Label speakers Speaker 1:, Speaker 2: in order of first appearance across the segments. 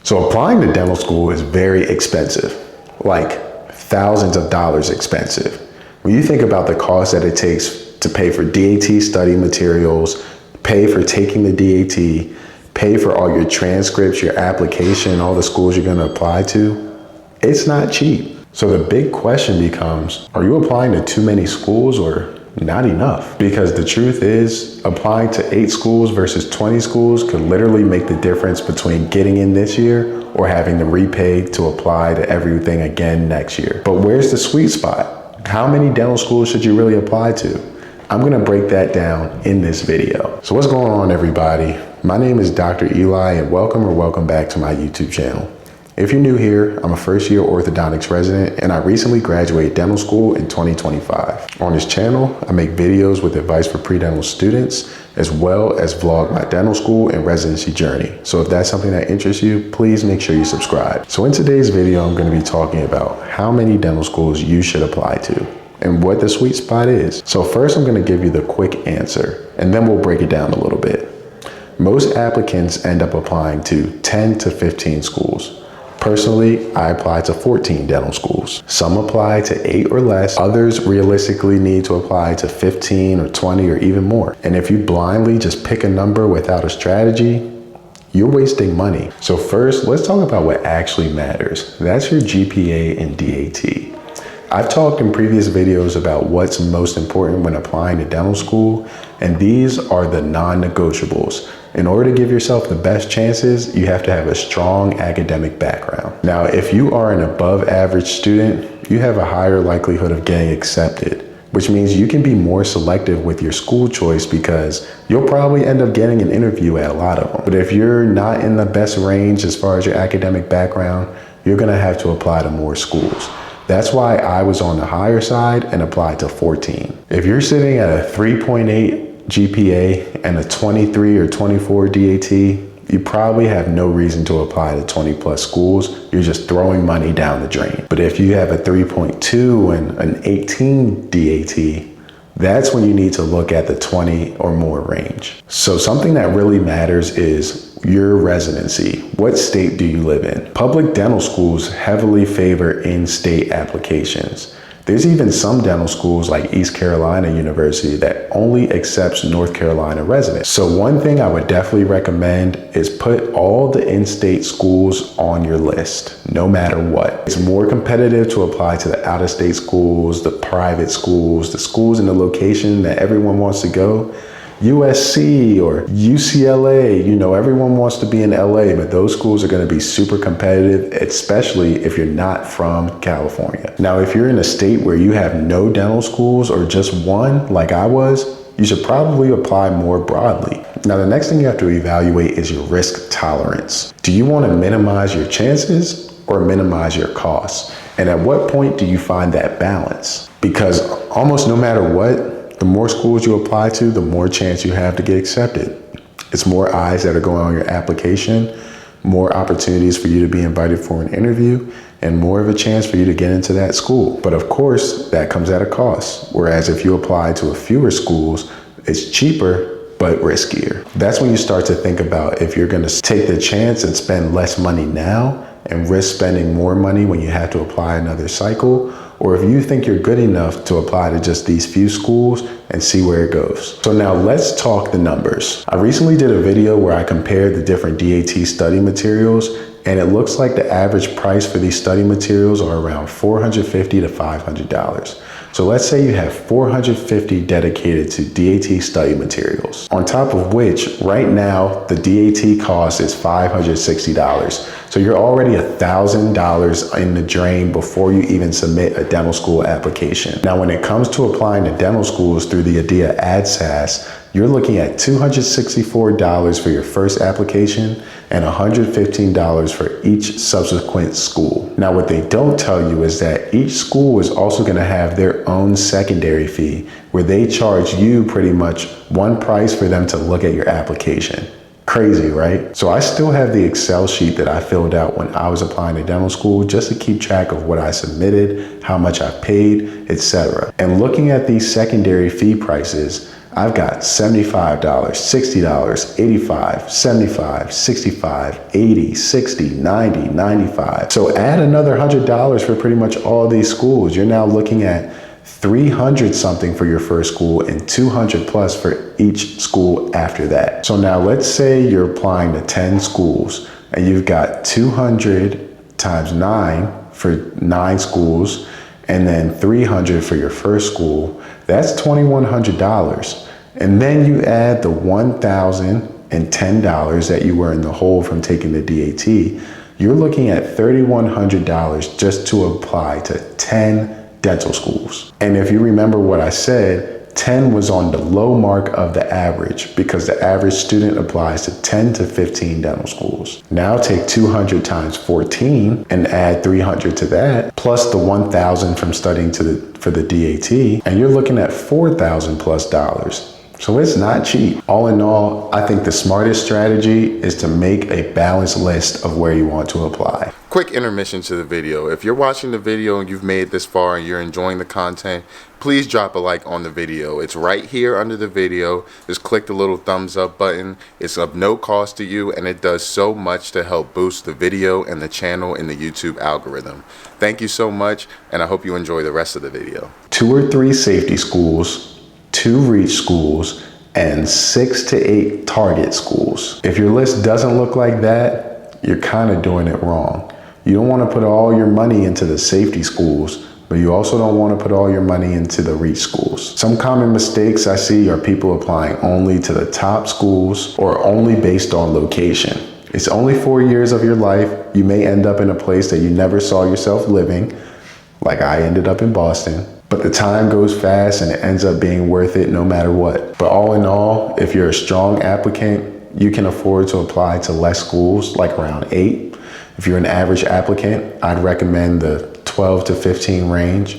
Speaker 1: So applying to dental school is very expensive, like thousands of dollars expensive. When you think about the cost that it takes to pay for DAT study materials, pay for taking the DAT, pay for all your transcripts, your application, all the schools you're going to apply to, it's not cheap. So the big question becomes, are you applying to too many schools or not enough? Because the truth is, applying to 8 schools versus 20 schools could literally make the difference between getting in this year or having to repay to apply to everything again next year. But where's the sweet spot? How many dental schools should you really apply to? I'm gonna break that down in this video. So what's going on, everybody? My name is Dr. Eli and welcome back to my YouTube channel. If you're new here, I'm a first-year orthodontics resident and I recently graduated dental school in 2025. On this channel, I make videos with advice for pre-dental students, as well as vlog my dental school and residency journey. So if that's something that interests you, please make sure you subscribe. So in today's video, I'm going to be talking about how many dental schools you should apply to and what the sweet spot is. So first, I'm going to give you the quick answer, and then we'll break it down a little bit. Most applicants end up applying to 10 to 15 schools. Personally, I applied to 14 dental schools. Some apply to 8 or less. Others realistically need to apply to 15 or 20 or even more. And if you blindly just pick a number without a strategy, you're wasting money. So first, let's talk about what actually matters. That's your GPA and DAT. I've talked in previous videos about what's most important when applying to dental school, and these are the non-negotiables. In order to give yourself the best chances, you have to have a strong academic background. Now, if you are an above average student, you have a higher likelihood of getting accepted, which means you can be more selective with your school choice because you'll probably end up getting an interview at a lot of them. But if you're not in the best range as far as your academic background, you're gonna have to apply to more schools. That's why I was on the higher side and applied to 14. If you're sitting at a 3.8 GPA and a 23 or 24 DAT, you probably have no reason to apply to 20 plus schools. You're just throwing money down the drain. But if you have a 3.2 and an 18 DAT, that's when you need to look at the 20 or more range. So something that really matters is your residency. What state do you live in? Public dental schools heavily favor in-state applications. There's even some dental schools like East Carolina University that only accepts North Carolina residents. So one thing I would definitely recommend is put all the in-state schools on your list, no matter what. It's more competitive to apply to the out-of-state schools, the private schools, the schools in the location that everyone wants to go. USC or UCLA, everyone wants to be in LA, but those schools are going to be super competitive, especially if you're not from California. Now, if you're in a state where you have no dental schools or just one, like I was, you should probably apply more broadly. Now, the next thing you have to evaluate is your risk tolerance. Do you want to minimize your chances or minimize your costs? And at what point do you find that balance? Because almost no matter what, the more schools you apply to, the more chance you have to get accepted. It's more eyes that are going on your application, more opportunities for you to be invited for an interview, and more of a chance for you to get into that school. But of course, that comes at a cost. Whereas if you apply to a fewer schools, it's cheaper, but riskier. That's when you start to think about if you're gonna take the chance and spend less money now and risk spending more money when you have to apply another cycle, or if you think you're good enough to apply to just these few schools and see where it goes. So now let's talk the numbers. I recently did a video where I compared the different DAT study materials, and it looks like the average price for these study materials are around $450 to $500. So let's say you have $450 dedicated to DAT study materials, on top of which right now the DAT cost is $560. So you're already $1,000 in the drain before you even submit a dental school application. Now, when it comes to applying to dental schools through the ADEA ADSAS, you're looking at $264 for your first application and $115 for each subsequent school. Now, what they don't tell you is that each school is also going to have their own secondary fee where they charge you pretty much one price for them to look at your application. Crazy, right? So I still have the Excel sheet that I filled out when I was applying to dental school just to keep track of what I submitted, how much I paid, etc. And looking at these secondary fee prices, I've got $75, $60, $85, $75, $65, $80, $60, $90, $95. So add another $100 for pretty much all these schools. You're now looking at $300 something for your first school and $200 plus for each school after that. So now let's say you're applying to 10 schools and you've got $200 times 9 for 9 schools and then $300 for your first school. That's $2,100. And then you add the $1,010 that you were in the hole from taking the DAT. You're looking at $3,100 just to apply to 10 dental schools. And if you remember what I said, 10 was on the low mark of the average because the average student applies to 10 to 15 dental schools. Now take 200 times 14 and add 300 to that, plus the 1,000 from studying for the DAT, and you're looking at $4,000 plus dollars. So it's not cheap. All in all, I think the smartest strategy is to make a balanced list of where you want to apply.
Speaker 2: Quick intermission to the video. If you're watching the video and you've made it this far and you're enjoying the content, please drop a like on the video. It's right here under the video. Just click the little thumbs up button. It's of no cost to you and it does so much to help boost the video and the channel in the YouTube algorithm. Thank you so much and I hope you enjoy the rest of the video.
Speaker 1: 2 or 3 safety schools, 2 reach schools, and 6 to 8 target schools. If your list doesn't look like that, you're kind of doing it wrong. You don't want to put all your money into the safety schools, but you also don't want to put all your money into the reach schools. Some common mistakes I see are people applying only to the top schools or only based on location. It's only 4 years of your life. You may end up in a place that you never saw yourself living, like I ended up in Boston. But the time goes fast and it ends up being worth it no matter what. But all in all, if you're a strong applicant, you can afford to apply to less schools, like around 8. If you're an average applicant, I'd recommend the 12 to 15 range.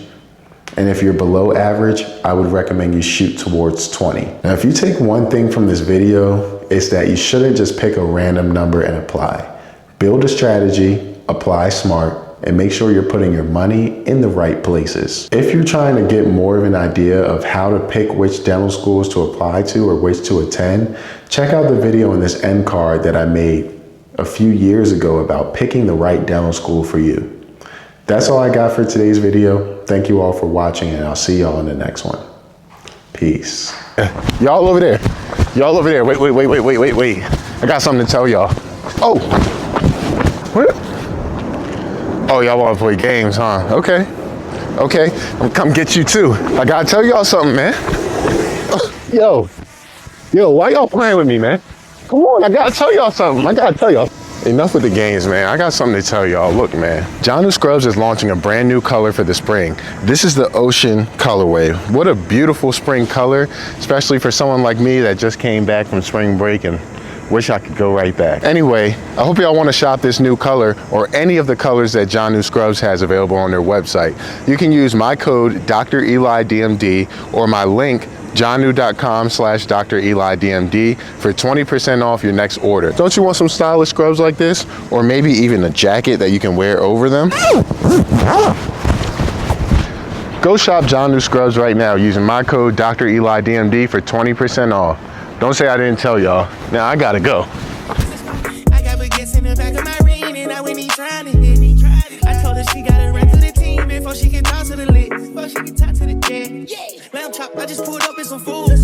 Speaker 1: And if you're below average, I would recommend you shoot towards 20. Now, if you take one thing from this video, it's that you shouldn't just pick a random number and apply. Build a strategy, apply smart, and make sure you're putting your money in the right places. If you're trying to get more of an idea of how to pick which dental schools to apply to or which to attend, check out the video in this end card that I made a few years ago about picking the right dental school for you. That's all I got for today's video. Thank you all for watching and I'll see y'all in the next one. Peace.
Speaker 3: Y'all over there. Y'all over there. Wait. I got something to tell y'all. Oh. What? Oh, y'all want to play games, huh? Okay. I'm come get you too. I gotta tell y'all something, man. Yo, why y'all playing with me, man? Come on, I gotta tell y'all something. Enough with the games, man. I got something to tell y'all. Look, man. John New Scrubs is launching a brand new color for the spring. This is the Ocean colorway. What a beautiful spring color, especially for someone like me that just came back from spring break and wish I could go right back. Anyway, I hope y'all want to shop this new color or any of the colors that John New Scrubs has available on their website. You can use my code Dr. Eli DMD or my link johnnew.com/Dr. Eli DMD for 20% off your next order. Don't you want some stylish scrubs like this? Or maybe even a jacket that you can wear over them? Go shop John New Scrubs right now using my code Dr. Eli DMD for 20% off. Don't say I didn't tell y'all. Now I gotta go.
Speaker 4: I got baguettes in the back of my ring and I went and tried it. I told her she gotta run through the team before she can talk to the lit. Before she can talk to the jet. Lamb chop, I just pulled up in some food.